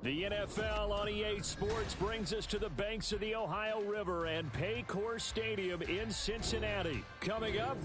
The NFL on EA Sports brings us to the banks of the Ohio River and Paycor Stadium in Cincinnati. Coming up,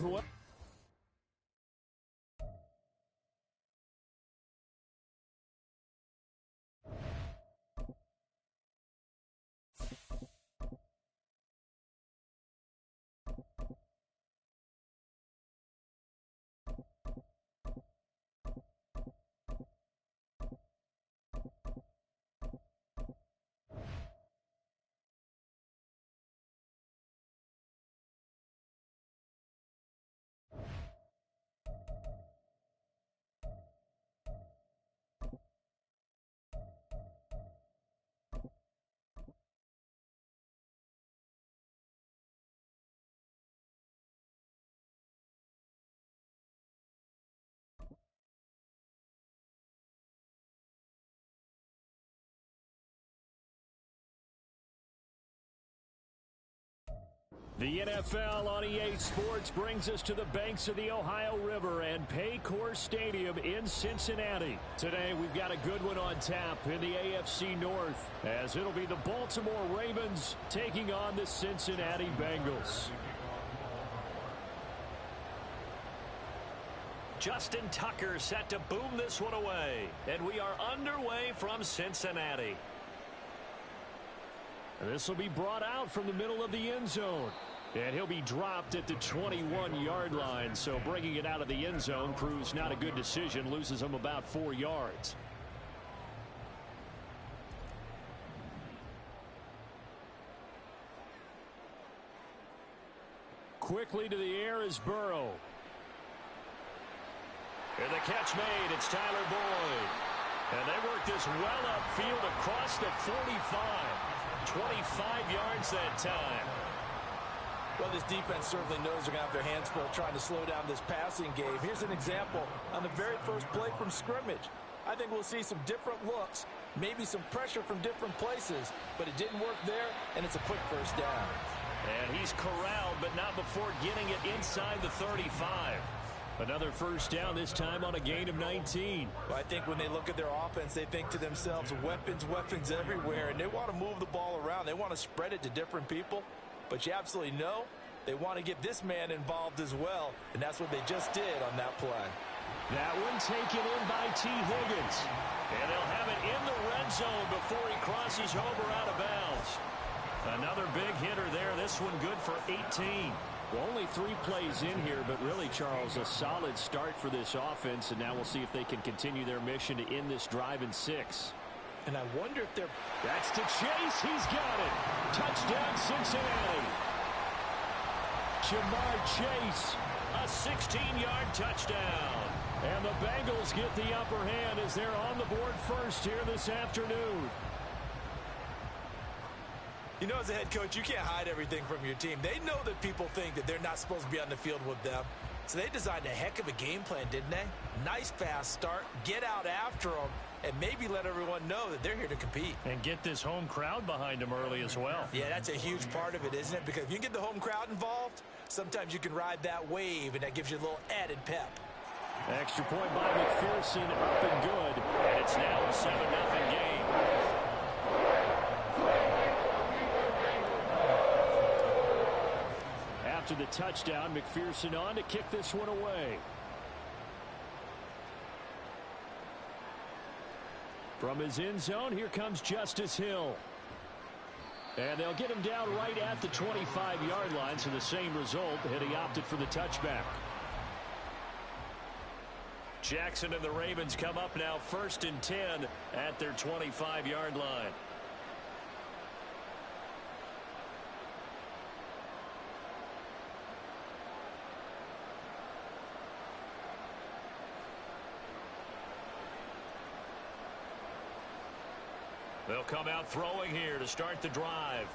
the NFL on EA Sports brings us to the banks of the Ohio River and Paycor Stadium in Cincinnati. Today, we've got a good one on tap in the AFC North, as it'll be the Baltimore Ravens taking on the Cincinnati Bengals. Justin Tucker set to boom this one away, and we are underway from Cincinnati. This will be brought out from the middle of the end zone. And he'll be dropped at the 21-yard line, so bringing it out of the end zone proves not a good decision, loses him about 4 yards. Quickly to the air is Burrow. And the catch made, it's Tyler Boyd. And they work this well upfield across the 45. 25 yards that time. Well, this defense certainly knows they're going to have their hands full trying to slow down this passing game. Here's an example on the very first play from scrimmage. I think we'll see some different looks, maybe some pressure from different places, but it didn't work there, and it's a quick first down. And he's corralled, but not before getting it inside the 35. Another first down, this time on a gain of 19. Well, I think when they look at their offense, they think to themselves, weapons, weapons everywhere, and they want to move the ball around. They want to spread it to different people. But you absolutely know they want to get this man involved as well, and that's what they just did on that play. That one taken in by T. Higgins. And they'll have it in the red zone before he crosses over out of bounds. Another big hitter there. This one good for 18. Well, only 3 plays in here, but really, Charles, a solid start for this offense, and now we'll see if they can continue their mission to end this drive in 6. And I wonder if they're... That's to Chase. He's got it. Touchdown, Cincinnati. Jamar Chase, a 16-yard touchdown. And the Bengals get the upper hand as they're on the board first here this afternoon. You know, as a head coach, you can't hide everything from your team. They know that people think that they're not supposed to be on the field with them. So they designed a heck of a game plan, didn't they? Nice fast start, get out after them, and maybe let everyone know that they're here to compete. And get this home crowd behind them early as well. Yeah, that's a huge part of it, isn't it? Because if you get the home crowd involved, sometimes you can ride that wave, and that gives you a little added pep. Extra point by McPherson, up and good. And it's now a 7-0 game. After the touchdown, McPherson on to kick this one away. From his end zone, here comes Justice Hill. And they'll get him down right at the 25-yard line, so the same result, and he opted for the touchback. Jackson and the Ravens come up now 1st and 10 at their 25-yard line. They'll come out throwing here to start the drive.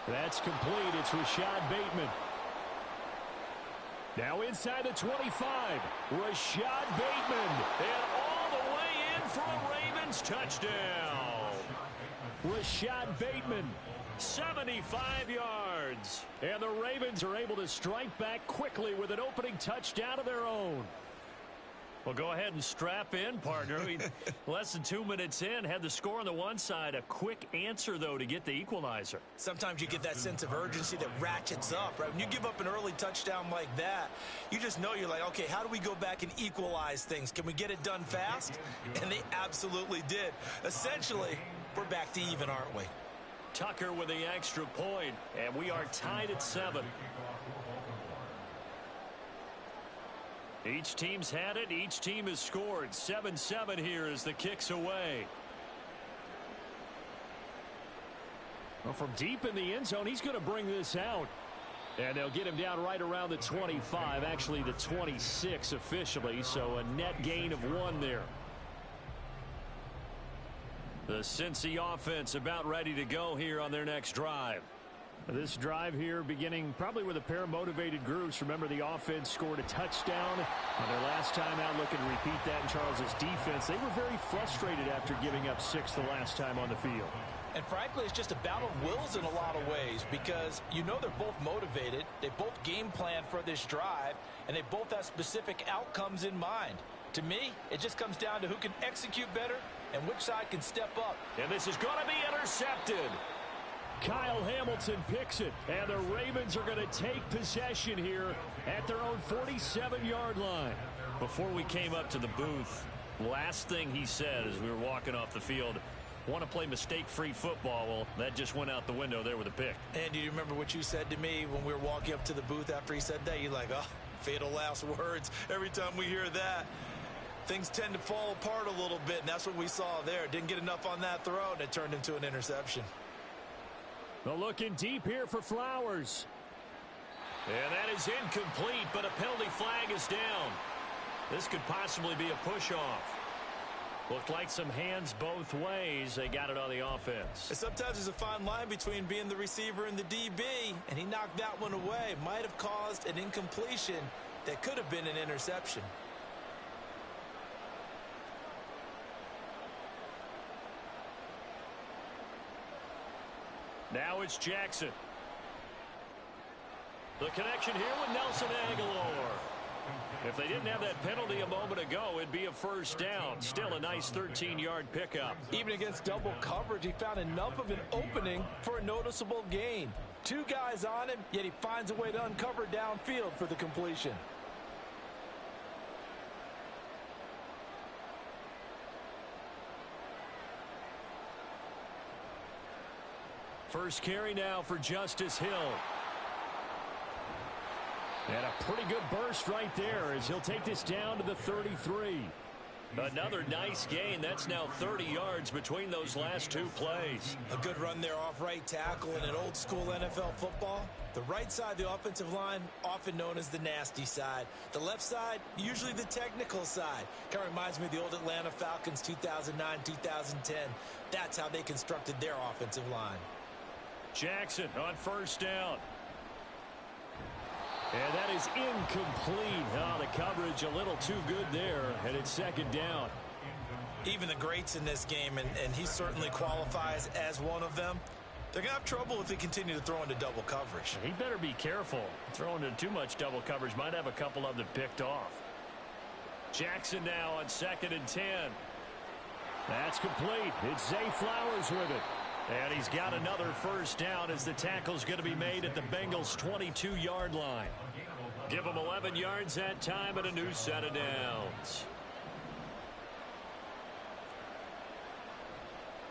That's complete. It's Rashad Bateman. Now inside the 25. Rashad Bateman. And all the way in for a Ravens touchdown. Rashad Bateman, 75 yards. And the Ravens are able to strike back quickly with an opening touchdown of their own. Well, go ahead and strap in, partner. Less than 2 minutes in, had the score on the one side. A quick answer, though, to get the equalizer. Sometimes you get that sense of urgency that ratchets up, right? When you give up an early touchdown like that, you just know you're like, okay, how do we go back and equalize things? Can we get it done fast? And they absolutely did. Essentially, we're back to even, aren't we? Tucker with the extra point, and we are tied at 7. Each team's had it. Each team has scored. 7-7 here as the kick's away. Well, from deep in the end zone, he's going to bring this out. And they'll get him down right around the 25, actually the 26 officially, so a net gain of 1 there. The Cincy offense about ready to go here on their next drive. This drive here beginning probably with a pair of motivated groups. Remember, the offense scored a touchdown on their last time out, looking to repeat that in Charles's defense. They were very frustrated after giving up 6 the last time on the field. And frankly, it's just a battle of wills in a lot of ways because you know they're both motivated. They both game plan for this drive, and they both have specific outcomes in mind. To me, it just comes down to who can execute better and which side can step up. And this is going to be intercepted. Kyle Hamilton picks it, and the Ravens are going to take possession here at their own 47-yard line. Before we came up to the booth, last thing he said as we were walking off the field, want to play mistake-free football. Well, that just went out the window there with a pick. And do you remember what you said to me when we were walking up to the booth after he said that? You're like, oh, fatal last words. Every time we hear that, things tend to fall apart a little bit, and that's what we saw there. Didn't get enough on that throw, and it turned into an interception. Well, looking deep here for Flowers. And that is incomplete, but a penalty flag is down. This could possibly be a push-off. Looked like some hands both ways. They got it on the offense. And sometimes there's a fine line between being the receiver and the DB, and he knocked that one away. Might have caused an incompletion that could have been an interception. Now it's Jackson. The connection here with Nelson Aguilar. If they didn't have that penalty a moment ago, it'd be a first down. Still a nice 13-yard pickup. Even against double coverage, he found enough of an opening for a noticeable gain. 2 guys on him, yet he finds a way to uncover downfield for the completion. First carry now for Justice Hill. And a pretty good burst right there as he'll take this down to the 33. Another nice gain. That's now 30 yards between those last 2 plays. A good run there off right tackle in an old school NFL football. The right side of the offensive line, often known as the nasty side. The left side, usually the technical side. Kind of reminds me of the old Atlanta Falcons 2009, 2010. That's how they constructed their offensive line. Jackson on first down. And that is incomplete. Oh, the coverage a little too good there, and it's second down. Even the greats in this game, and he certainly qualifies as one of them, they're going to have trouble if they continue to throw into double coverage. He better be careful. Throwing into too much double coverage might have a couple of them picked off. Jackson now on 2nd and 10. That's complete. It's Zay Flowers with it. And he's got another first down as the tackle's going to be made at the Bengals' 22-yard line. Give them 11 yards that time and a new set of downs.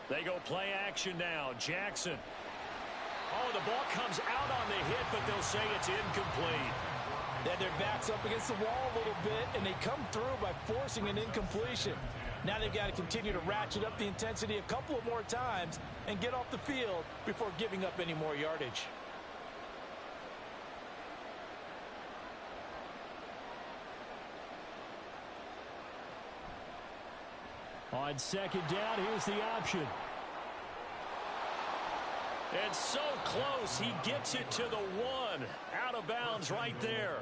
They go play action now. Jackson. Oh, the ball comes out on the hit, but they'll say it's incomplete. Then their backs up against the wall a little bit, and they come through by forcing an incompletion. Now they've got to continue to ratchet up the intensity a couple of more times and get off the field before giving up any more yardage. On second down, here's the option. And so close, he gets it to the 1. Out of bounds right there.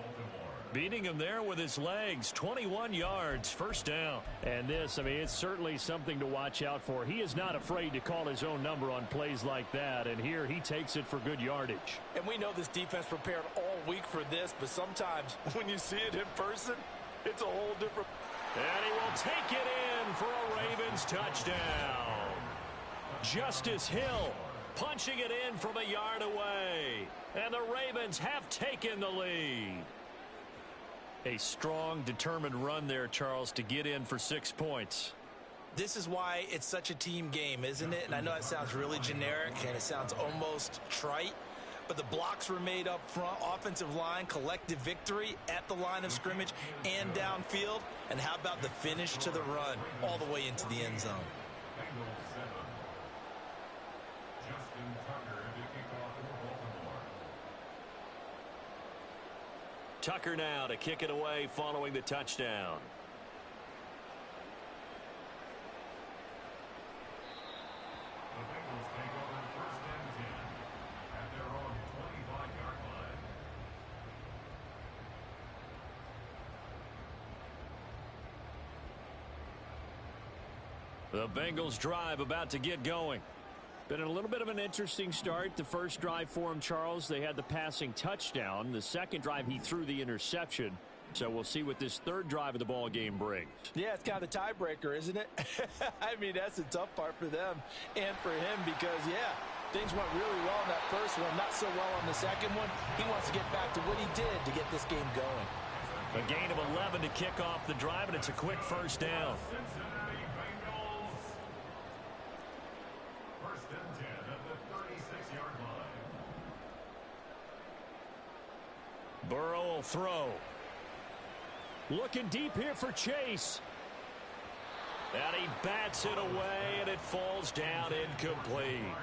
Beating him there with his legs. 21 yards, first down. And this, I mean, it's certainly something to watch out for. He is not afraid to call his own number on plays like that. And here he takes it for good yardage. And we know this defense prepared all week for this, but sometimes when you see it in person, it's a whole different. And he will take it in for a Ravens touchdown. Justice Hill punching it in from a yard away. And the Ravens have taken the lead. A strong, determined run there, Charles, to get in for 6 points. This is why it's such a team game, isn't it? And I know it sounds really generic and it sounds almost trite, but the blocks were made up front, offensive line, collective victory at the line of scrimmage and downfield. And how about the finish to the run all the way into the end zone? Tucker now to kick it away following the touchdown. The Bengals take over 1st and 10 at their own 25-yard line. The Bengals drive about to get going. Been a little bit of an interesting start. The first drive for him, Charles, they had the passing touchdown. The second drive, he threw the interception. So we'll see what this third drive of the ball game brings. Yeah, it's kind of the tiebreaker, isn't it? I mean, that's the tough part for them and for him because, yeah, things went really well in that first one, not so well on the second one. He wants to get back to what he did to get this game going. A gain of 11 to kick off the drive, and it's a quick first down. Cincinnati Bengals. 1st and 10 at the 36-yard line. Burrow will throw. Looking deep here for Chase. And he bats it away, and it falls down incomplete.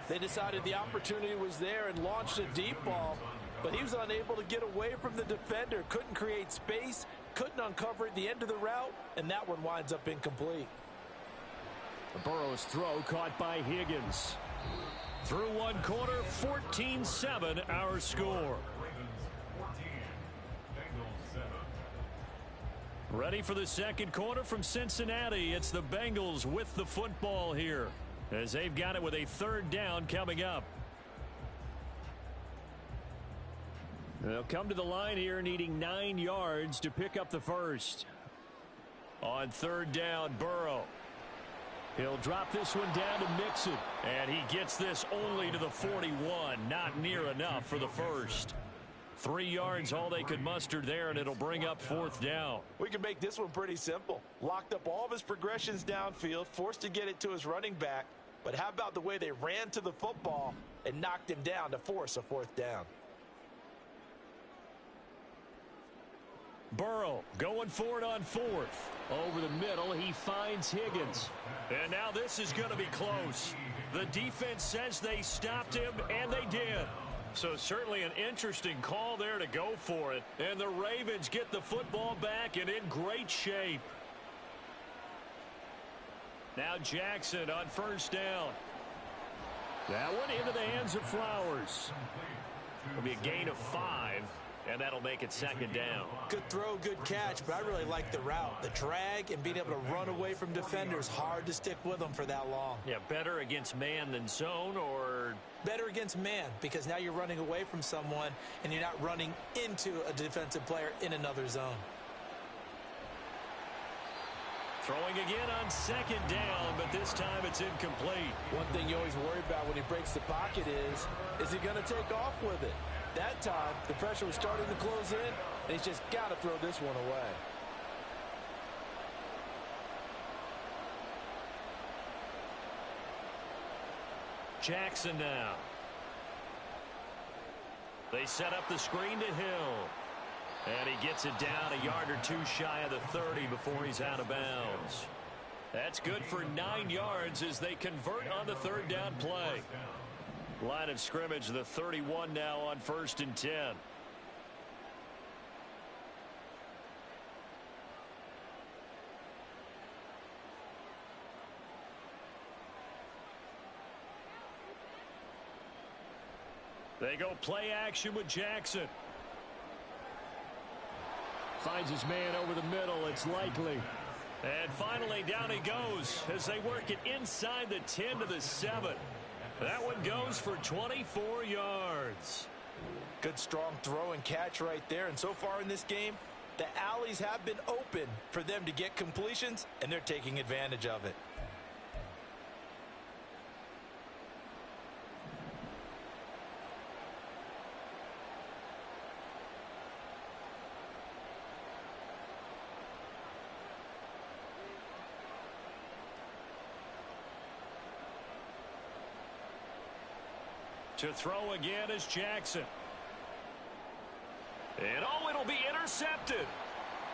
They decided the opportunity was there and launched a deep ball, but he was unable to get away from the defender, couldn't create space, couldn't uncover at the end of the route, and that one winds up incomplete. Burrow's throw caught by Higgins. Through one quarter, 14-7 our score. Ready for the second quarter from Cincinnati. It's the Bengals with the football here as they've got it with a third down coming up. They'll come to the line here needing 9 yards to pick up the first. On third down, Burrow. He'll drop this one down to Mixon. And he gets this only to the 41. Not near enough for the first. 3 yards all they could muster there, and it'll bring up fourth down. We can make this one pretty simple. Locked up all of his progressions downfield, forced to get it to his running back. But how about the way they ran to the football and knocked him down to force a fourth down? Burrow going for it on fourth. Over the middle, he finds Higgins. And now this is going to be close. The defense says they stopped him, and they did. So certainly an interesting call there to go for it. And the Ravens get the football back and in great shape. Now Jackson on first down. That one into the hands of Flowers. It'll be a gain of 5, and that'll make it second down. Good throw, good catch, but I really like the route. The drag and being able to run away from defenders, hard to stick with them for that long. Yeah, better against man than zone, or better against man, because now you're running away from someone and you're not running into a defensive player in another zone. Throwing again on second down, but this time it's incomplete. One thing you always worry about when he breaks the pocket is he going to take off with it? That time, the pressure was starting to close in, and he's just got to throw this one away. Jackson now. They set up the screen to Hill. And he gets it down a yard or 2 shy of the 30 before he's out of bounds. That's good for 9 yards as they convert on the third down play. Line of scrimmage, the 31 now on 1st and 10. They go play action with Jackson. Finds his man over the middle. It's Likely. And finally down he goes as they work it inside the 10 to the 7. That one goes for 24 yards. Good strong throw and catch right there. And so far in this game, The alleys have been open for them to get completions, and they're taking advantage of it. To throw again is Jackson. And oh, it'll be intercepted.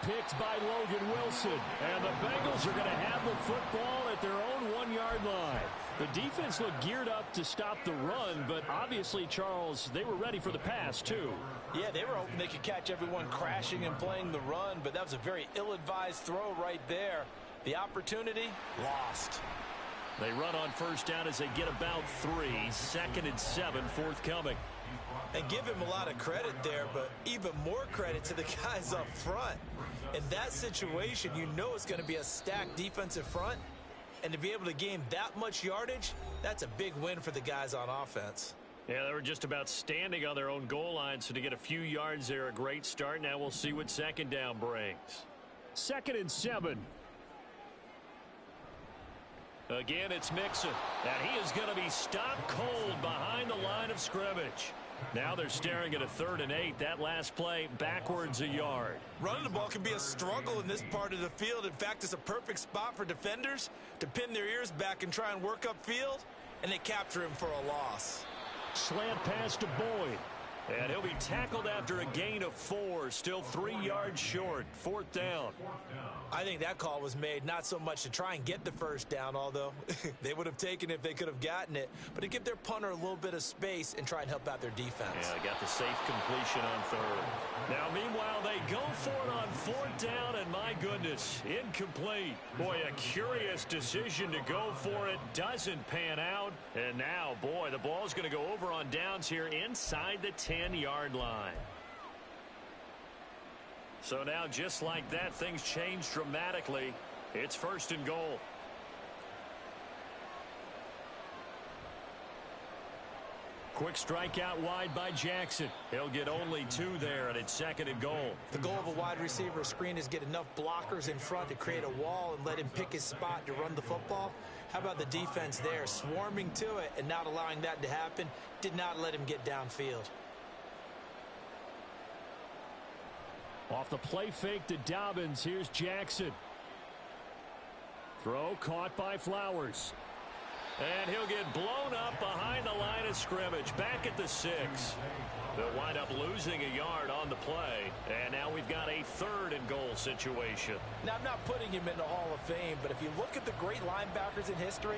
Picked by Logan Wilson. And the Bengals are going to have the football at their own 1-yard line. The defense looked geared up to stop the run, but obviously, Charles, they were ready for the pass, too. Yeah, they were hoping they could catch everyone crashing and playing the run, but that was a very ill-advised throw right there. The opportunity, lost. They run on first down as they get about 3. 2nd and 7 forthcoming. And give him a lot of credit there, but even more credit to the guys up front. In that situation, you know it's going to be a stacked defensive front. And to be able to gain that much yardage, that's a big win for the guys on offense. Yeah, they were just about standing on their own goal line, so to get a few yards there, a great start. Now we'll see what 2nd down brings. 2nd and 7. Again, it's Mixon, and he is going to be stopped cold behind the line of scrimmage. Now they're staring at a 3rd and 8. That last play, backwards a yard. Running the ball can be a struggle in this part of the field. In fact, it's a perfect spot for defenders to pin their ears back and try and work upfield, and they capture him for a loss. Slant pass to Boyd. And he'll be tackled after a gain of 4, still 3 yards short. 4th down. I think that call was made not so much to try and get the first down, although they would have taken it if they could have gotten it, but to give their punter a little bit of space and try and help out their defense. Yeah, they got the safe completion on 3rd. Now, meanwhile, they go for it on 4th down, and my goodness, incomplete. Boy, a curious decision to go for it. Doesn't pan out. And now, boy, the ball's going to go over on downs here inside the 10-yard line. So now, just like that, things change dramatically. It's 1st and goal. Quick strike out wide by Jackson. He'll get only 2 there, and it's 2nd and goal. The goal of a wide receiver screen is get enough blockers in front to create a wall and let him pick his spot to run the football. How about the defense there, swarming to it and not allowing that to happen? Did not let him get downfield. Off the play fake to Dobbins, here's Jackson. Throw caught by Flowers. And he'll get blown up behind the line of scrimmage, back at the 6. They'll wind up losing a yard on the play. And now we've got a 3rd and goal situation. Now, I'm not putting him in the Hall of Fame, but if you look at the great linebackers in history,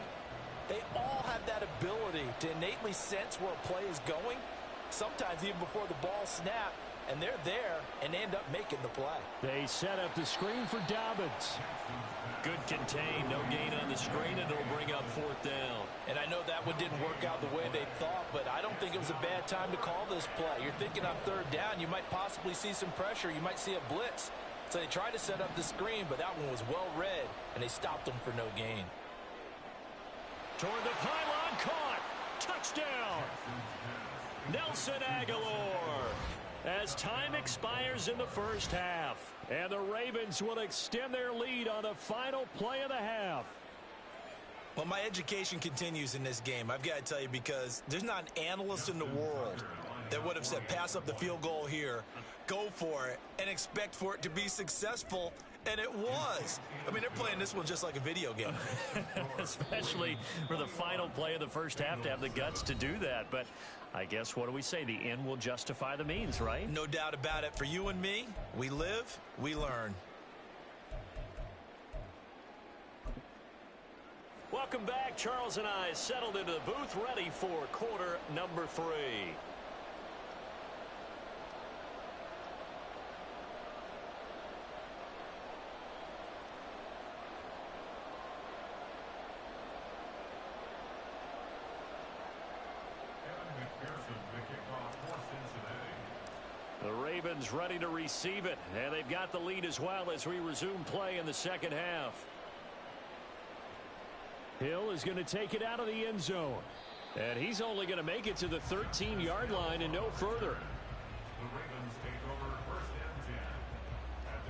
they all have that ability to innately sense where a play is going, sometimes even before the ball snaps. And they're there and end up making the play. They set up the screen for Dobbins. Good contain, no gain on the screen, and it'll bring up 4th down. And I know that one didn't work out the way they thought, but I don't think it was a bad time to call this play. You're thinking on 3rd down, you might possibly see some pressure. You might see a blitz. So they tried to set up the screen, but that one was well read, and they stopped them for no gain. Toward the pylon, caught. Touchdown. Nelson Aguilar. As time expires in the first half. And the Ravens will extend their lead on the final play of the half. Well, my education continues in this game, I've got to tell you, because there's not an analyst in the world that would have said pass up the field goal here, go for it, and expect for it to be successful. And it was. I mean, they're playing this one just like a video game. Especially for the final play of the first half to have the guts to do that. But I guess, what do we say? The end will justify the means, right? No doubt about it. For you and me, we live, we learn. Welcome back. Charles and I settled into the booth, ready for quarter number 3. The Ravens ready to receive it, and they've got the lead as well as we resume play in the second half. Hill is going to take it out of the end zone, and he's only going to make it to the 13-yard line and no further. The Ravens take over 1st and 10 at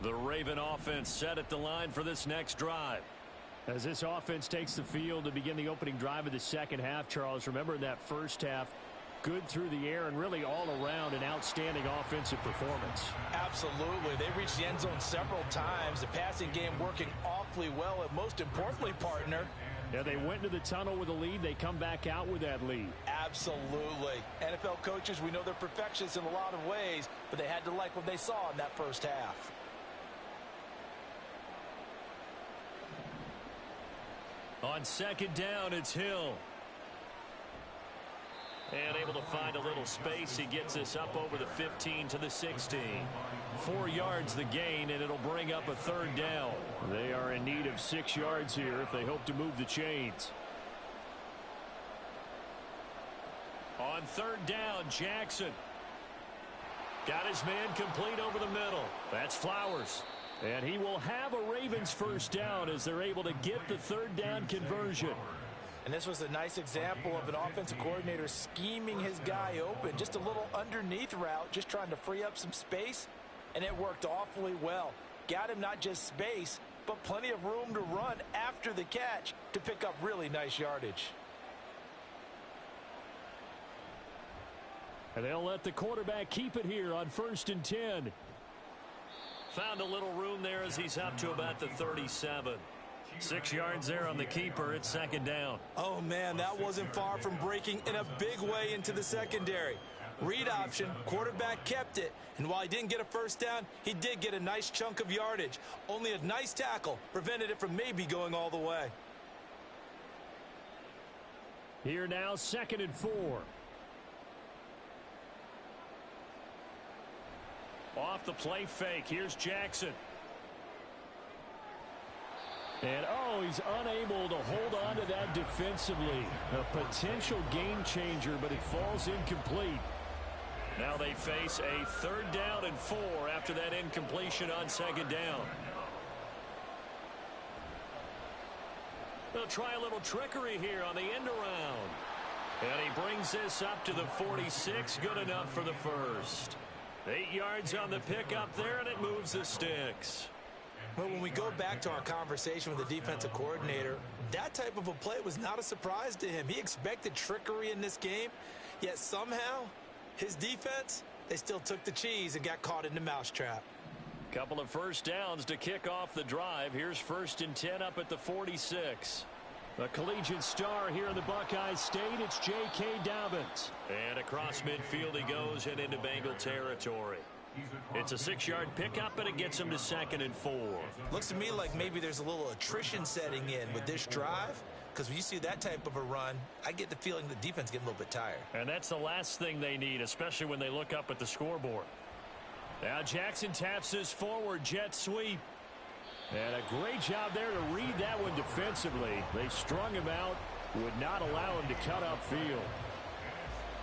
The Raven offense set at the line for this next drive. As this offense takes the field to begin the opening drive of the second half, Charles, remember in that first half, good through the air and really all around an outstanding offensive performance. Absolutely. They reached the end zone several times. The passing game working awfully well, and most importantly, partner, yeah, they went into the tunnel with a lead. They come back out with that lead. Absolutely. NFL coaches, we know they're perfectionists in a lot of ways, but they had to like what they saw in that first half. On second down, it's Hill. And able to find a little space. He gets this up over the 15 to the 16. 4 yards the gain, and it'll bring up a third down. They are in need of 6 yards here if they hope to move the chains. On third down, Jackson. Got his man complete over the middle. That's Flowers. And he will have a Ravens first down as they're able to get the third down conversion. And this was a nice example of an offensive coordinator scheming his guy open. Just a little underneath route, just trying to free up some space. And it worked awfully well. Got him not just space, but plenty of room to run after the catch to pick up really nice yardage. And they'll let the quarterback keep it here on 1st and 10. Found a little room there as he's up to about the 37. 6 yards there on the keeper. It's second down. Oh, man, that wasn't far from breaking in a big way into the secondary. Read option, quarterback kept it. And while he didn't get a first down, he did get a nice chunk of yardage. Only a nice tackle prevented it from maybe going all the way. Here now, 2nd and 4. Off the play fake. Here's Jackson. And, he's unable to hold on to that defensively. A potential game changer, but it falls incomplete. Now they face a 3rd down and 4 after that incompletion on second down. They'll try a little trickery here on the end around. And he brings this up to the 46. Good enough for the first. 8 yards on the pickup there, and it moves the sticks. Well, when we go back to our conversation with the defensive coordinator, that type of a play was not a surprise to him. He expected trickery in this game, yet somehow his defense, they still took the cheese and got caught in the mousetrap. Couple of first downs to kick off the drive. Here's 1st and 10 up at the 46. A collegiate star here in the Buckeye State. It's J.K. Dobbins. And across midfield he goes and into Bengal territory. It's a 6-yard pickup, and it gets him to 2nd and 4. Looks to me like maybe there's a little attrition setting in with this drive, because when you see that type of a run, I get the feeling the defense getting a little bit tired. And that's the last thing they need, especially when they look up at the scoreboard. Now Jackson taps this forward jet sweep. And a great job there to read that one defensively. They strung him out, would not allow him to cut upfield.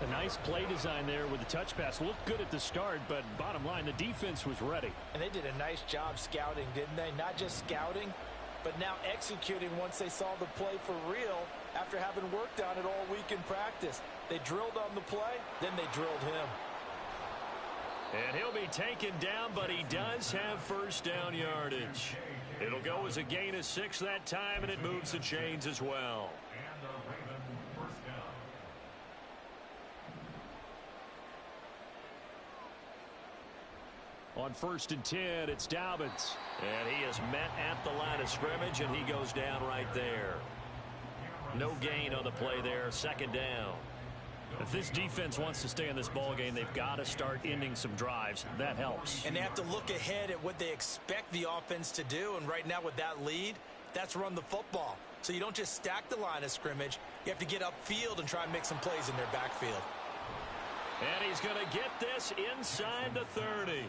A nice play design there with the touch pass. Looked good at the start, but bottom line, the defense was ready. And they did a nice job scouting, didn't they? Not just scouting, but now executing once they saw the play for real after having worked on it all week in practice. They drilled on the play, then they drilled him. And he'll be taken down, but he does have first down yardage. It'll go as a gain of 6 that time, and it moves the chains as well. And a Raven first down. On 1st and 10, it's Dobbins. And he is met at the line of scrimmage, and he goes down right there. No gain on the play there, 2nd down. If this defense wants to stay in this ballgame, they've got to start ending some drives. That helps. And they have to look ahead at what they expect the offense to do. And right now with that lead, that's run the football. So you don't just stack the line of scrimmage. You have to get upfield and try and make some plays in their backfield. And he's going to get this inside the 30.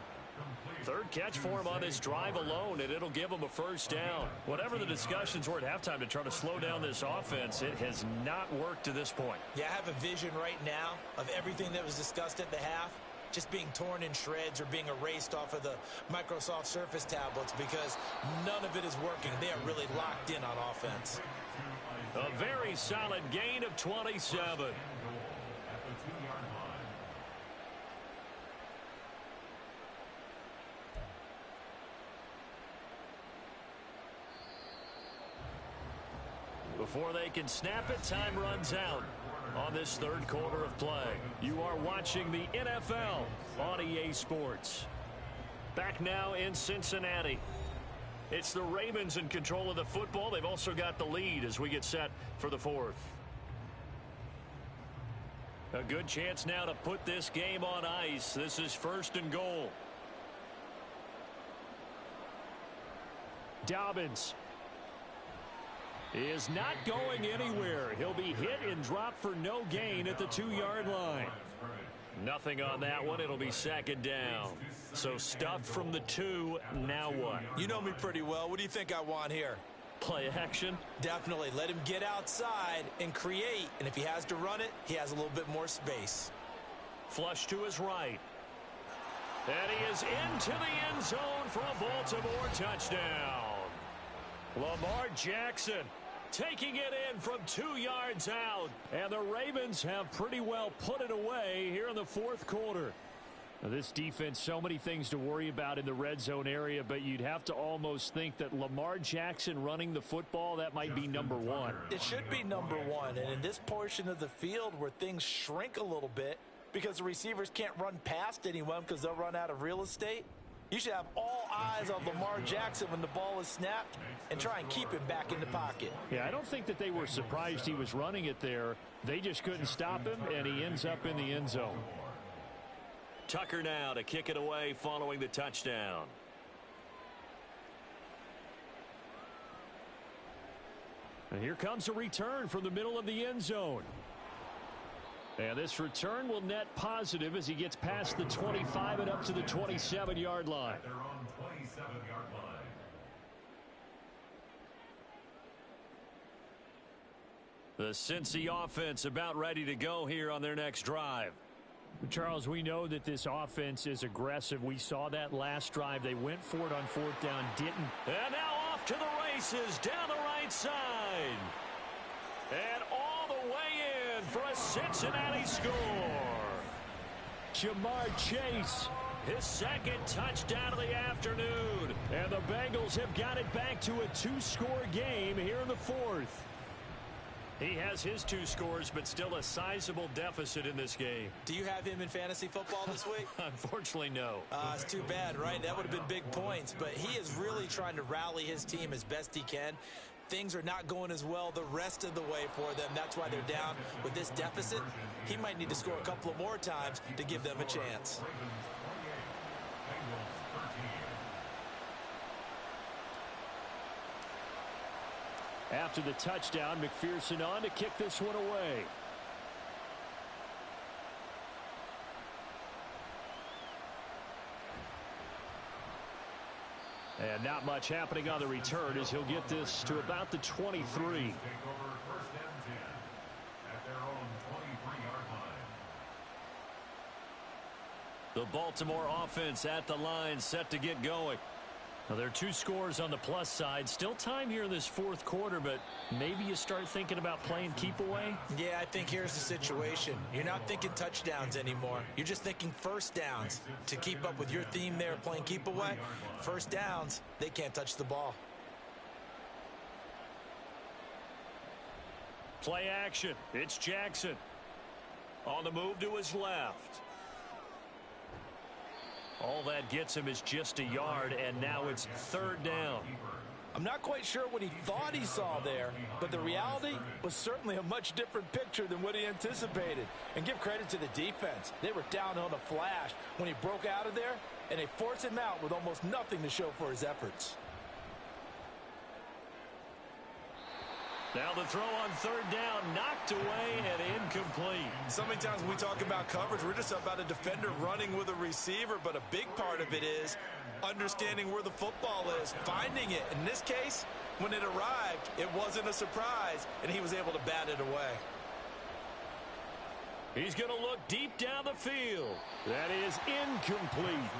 3rd catch for him on this drive alone, and it'll give him a first down. Whatever the discussions were at halftime to try to slow down this offense, it has not worked to this point. Yeah, I have a vision right now of everything that was discussed at the half just being torn in shreds or being erased off of the Microsoft Surface tablets because none of it is working. They are really locked in on offense. A very solid gain of 27. Before they can snap it, time runs out on this third quarter of play. You are watching the NFL on EA Sports. Back now in Cincinnati. It's the Ravens in control of the football. They've also got the lead as we get set for the fourth. A good chance now to put this game on ice. This is 1st and goal. Dobbins is not going anywhere. He'll be hit and dropped for no gain at the 2-yard line. Nothing on that one. It'll be 2nd down. So stuffed from the 2. Now what? You know me pretty well. What do you think I want here? Play action? Definitely. Let him get outside and create. And if he has to run it, he has a little bit more space. Flush to his right. And he is into the end zone for a Baltimore touchdown. Lamar Jackson taking it in from 2 yards out. And the Ravens have pretty well put it away here in the 4th quarter. Now, this defense, so many things to worry about in the red zone area, but you'd have to almost think that Lamar Jackson running the football, that might be number 1. It should be number 1. And in this portion of the field where things shrink a little bit because the receivers can't run past anyone because they'll run out of real estate, you should have all eyes on Lamar Jackson when the ball is snapped and try and keep him back in the pocket. Yeah, I don't think that they were surprised he was running it there. They just couldn't stop him, and he ends up in the end zone. Tucker now to kick it away following the touchdown. And here comes a return from the middle of the end zone. And this return will net positive as he gets past the 25 and up to the 27-yard line. At their own 27-yard line. The Cincy offense about ready to go here on their next drive. Charles, we know that this offense is aggressive. We saw that last drive. They went for it on 4th down, didn't. And now off to the races down the right side. And all the way in for a Cincinnati score. Jamar Chase, his 2nd touchdown of the afternoon. And the Bengals have got it back to a 2-score game here in the 4th. He has his 2 scores, but still a sizable deficit in this game. Do you have him in fantasy football this week? Unfortunately, no. It's too bad, right? That would have been big points. But he is really trying to rally his team as best he can. Things are not going as well the rest of the way for them. That's why they're down with this deficit. He might need to score a couple of more times to give them a chance. After the touchdown, McPherson on to kick this one away. And not much happening on the return as he'll get this to about the 23. Take over 1st and 10 at their own 23-yard line. The Baltimore offense at the line, set to get going. Now, there are 2 scores on the plus side. Still time here in this 4th quarter, but maybe you start thinking about playing keep away. Yeah, I think here's the situation. You're not thinking touchdowns anymore. You're just thinking 1st downs. To keep up with your theme there, playing keep away, 1st downs, they can't touch the ball. Play action. It's Jackson. On the move to his left. All that gets him is just a yard, and now it's 3rd down. I'm not quite sure what he thought he saw there, but the reality was certainly a much different picture than what he anticipated. And give credit to the defense. They were down on a flash when he broke out of there, and they forced him out with almost nothing to show for his efforts. Now the throw on 3rd down, knocked away and incomplete. So many times when we talk about coverage, we're just about a defender running with a receiver, but a big part of it is understanding where the football is, finding it. In this case, when it arrived, it wasn't a surprise, and he was able to bat it away. He's going to look deep down the field. That is incomplete.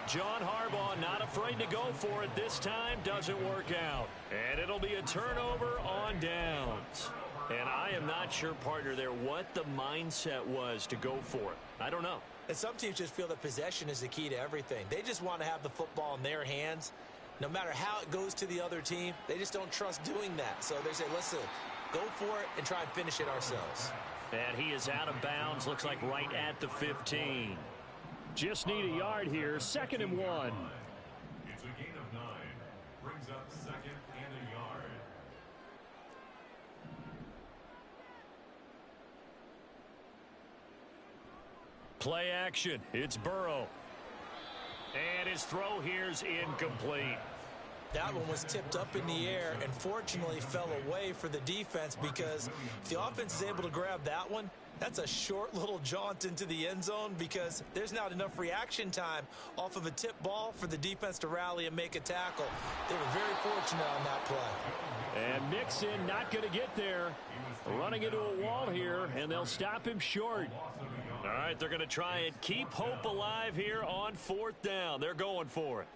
John Harbaugh not afraid to go for it this time. Doesn't work out. And it'll be a turnover on downs. And I am not sure, partner, there what the mindset was to go for it. I don't know. And some teams just feel that possession is the key to everything. They just want to have the football in their hands. No matter how it goes to the other team, they just don't trust doing that. So they say, listen, Go for it and try and finish it ourselves. And he is out of bounds. Looks like right at the 15. Just need a yard here. 2nd and 1. It's a gain of 9. Brings up 2nd and a yard. Play action. It's Burrow. And his throw here's incomplete. That one was tipped up in the air and fortunately fell away for the defense, because if the offense is able to grab that one, that's a short little jaunt into the end zone, because there's not enough reaction time off of a tip ball for the defense to rally and make a tackle. They were very fortunate on that play. And Mixon not going to get there. Running into a wall here, and they'll stop him short. All right, they're going to try and keep hope alive here on 4th down. They're going for it.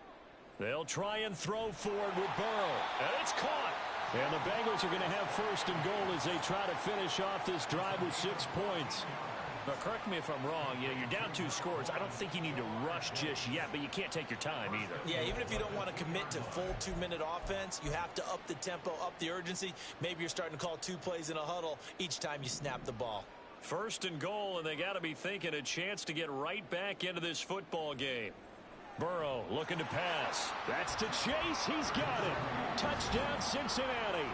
They'll try and throw forward with Burrow. And it's caught. And the Bengals are going to have 1st and goal as they try to finish off this drive with 6 points. Now, correct me if I'm wrong. You know, you're down 2 scores. I don't think you need to rush just yet, but you can't take your time either. Yeah, even if you don't want to commit to full 2-minute offense, you have to up the tempo, up the urgency. Maybe you're starting to call 2 plays in a huddle each time you snap the ball. 1st and goal, and they got to be thinking a chance to get right back into this football game. Burrow looking to pass. That's to Chase. He's got it. Touchdown, Cincinnati.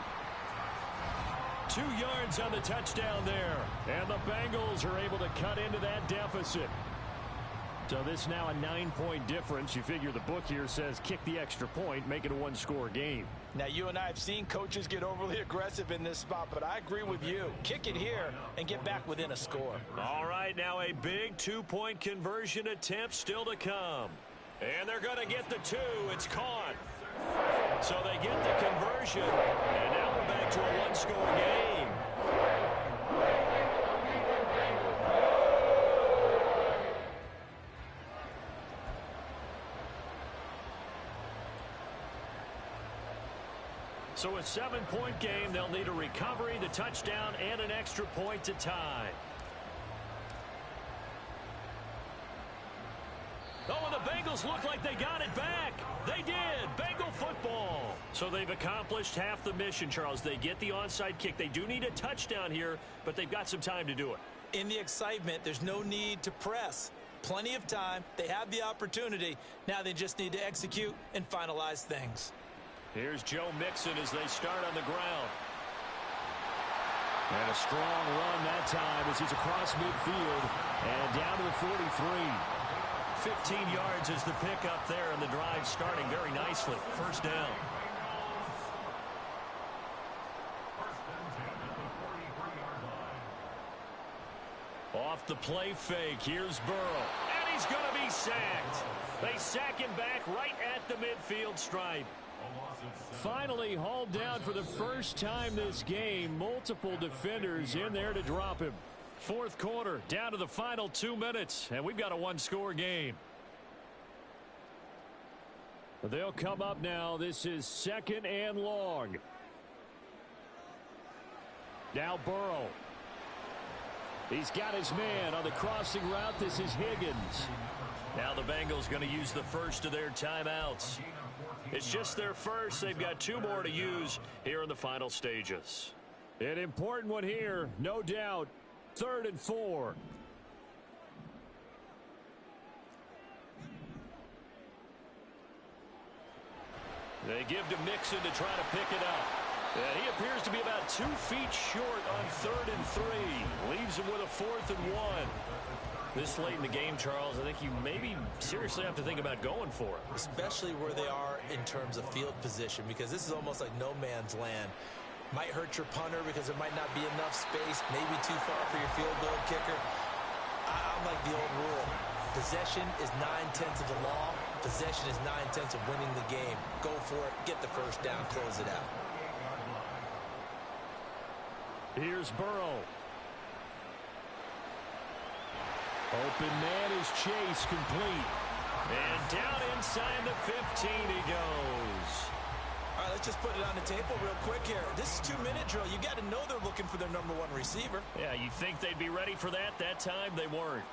2 yards on the touchdown there. And the Bengals are able to cut into that deficit. So this now a 9-point difference. You figure the book here says kick the extra point, make it a 1-score game. Now, you and I have seen coaches get overly aggressive in this spot, but I agree with you. Kick it here and get back within a score. All right, now a big 2-point conversion attempt still to come. And they're going to get the 2. It's caught. So they get the conversion. And now we're back to a 1-score game. So a 7-point game. They'll need a recovery, the touchdown, and an extra point to tie. Oh, and the Bengals look like they got it back. They did. Bengal football. So they've accomplished half the mission, Charles. They get the onside kick. They do need a touchdown here, but they've got some time to do it. In the excitement, there's no need to press. Plenty of time. They have the opportunity. Now they just need to execute and finalize things. Here's Joe Mixon as they start on the ground. And a strong run that time as he's across midfield and down to the 43. 15 yards is the pickup there, and the drive starting very nicely. 1st down. Off the play fake, here's Burrow. And he's going to be sacked. They sack him back right at the midfield stripe. Finally hauled down for the first time this game. Multiple defenders in there to drop him. 4th quarter, down to the final 2 minutes, and we've got a 1-score game. They'll come up now. This is 2nd and long. Now Burrow. He's got his man on the crossing route. This is Higgins. Now the Bengals going to use the first of their timeouts. It's just their first. They've got 2 more to use here in the final stages. An important one here, no doubt. 3rd and 4. They give to Mixon to try to pick it up. And he appears to be about 2 feet short on 3rd and 3. Leaves him with a 4th and 1. This late in the game, Charles, I think you maybe seriously have to think about going for it. Especially where they are in terms of field position, because this is almost like no man's land. Might hurt your punter because there might not be enough space, maybe too far for your field goal kicker. I'm like the old rule. Possession is 9/10 of the law. Possession is 9/10 of winning the game. Go for it, get the 1st down, close it out. Here's Burrow. Open man is Chase, complete. And down inside the 15 he goes. All right, let's just put it on the table real quick here. This is 2-minute drill. You got to know they're looking for their number 1 receiver. Yeah, you'd think they'd be ready for that. That time they weren't.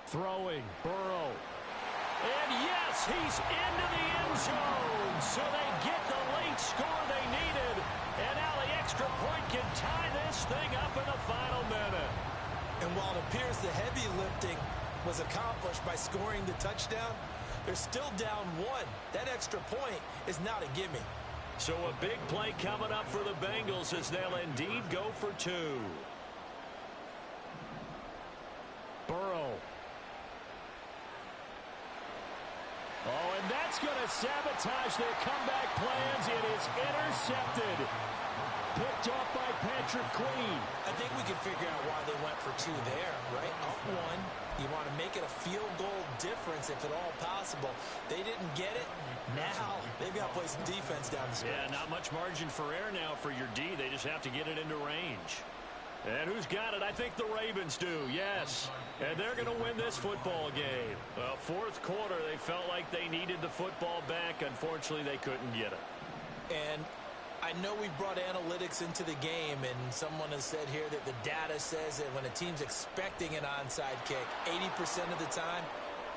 Throwing, Burrow. And yes, he's into the end zone. So they get the late score they needed. And now they extra point can tie this thing up in the final minute. And while it appears the heavy lifting was accomplished by scoring the touchdown, they're still down one. That extra point is not a gimme. So a big play coming up for the Bengals as they'll indeed go for two. Burrow. Oh, and that's going to sabotage their comeback plans. It is intercepted. Picked off by Patrick Queen. I think we can figure out why they went for two there, right? Up one. You want to make it a field goal difference if at all possible. They didn't get it. Now they've got to play some defense down the stretch. Yeah, not much margin for error now for your D. They just have to get it into range. And who's got it? I think the Ravens do, yes. And they're going to win this football game. Fourth quarter, they felt like they needed the football back. Unfortunately, they couldn't get it. And I know we've brought analytics into the game, and someone has said here that the data says that when a team's expecting an onside kick, 80% of the time,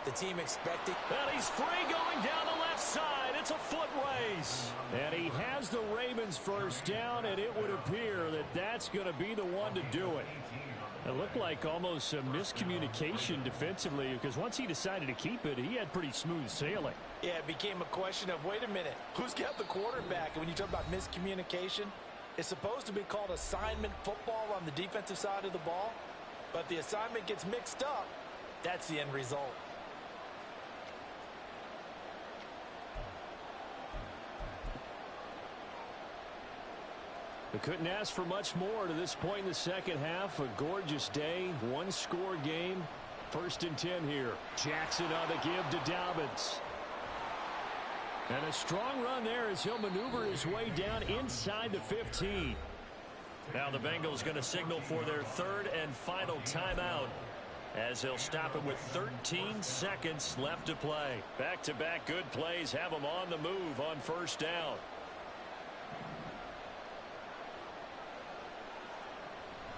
the team expecting. And he's free going down the left side. It's a foot race. And he has the Ravens first down, and it would appear that that's going to be the one to do it. It looked like almost a miscommunication defensively because once he decided to keep it, he had pretty smooth sailing. Yeah, it became a question of, wait a minute, who's got the quarterback? And when you talk about miscommunication, it's supposed to be called assignment football on the defensive side of the ball. But the assignment gets mixed up. That's the end result. They couldn't ask for much more to this point in the second half. A gorgeous day, one-score game. 1st and 10 here. Jackson on the give to Dobbins. And a strong run there as he'll maneuver his way down inside the 15. Now the Bengals going to signal for their third and final timeout as they'll stop it with 13 seconds left to play. Back-to-back good plays have them on the move on first down.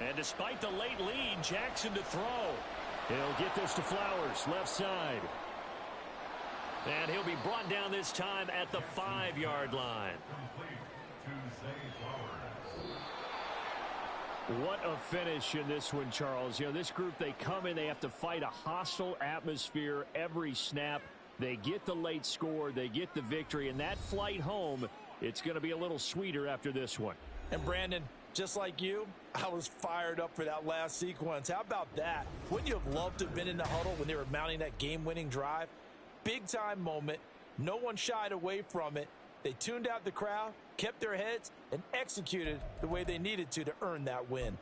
And despite the late lead, Jackson to throw. He'll get this to Flowers, left side. And he'll be brought down this time at the 5-yard line. What a finish in this one, Charles. You know, this group, they come in, they have to fight a hostile atmosphere every snap. They get the late score, they get the victory, and that flight home, it's going to be a little sweeter after this one. And Brandon, just like you, I was fired up for that last sequence. How about that? Wouldn't you have loved to have been in the huddle when they were mounting that game-winning drive? Big-time moment. No one shied away from it. They tuned out the crowd, kept their heads, and executed the way they needed to earn that win.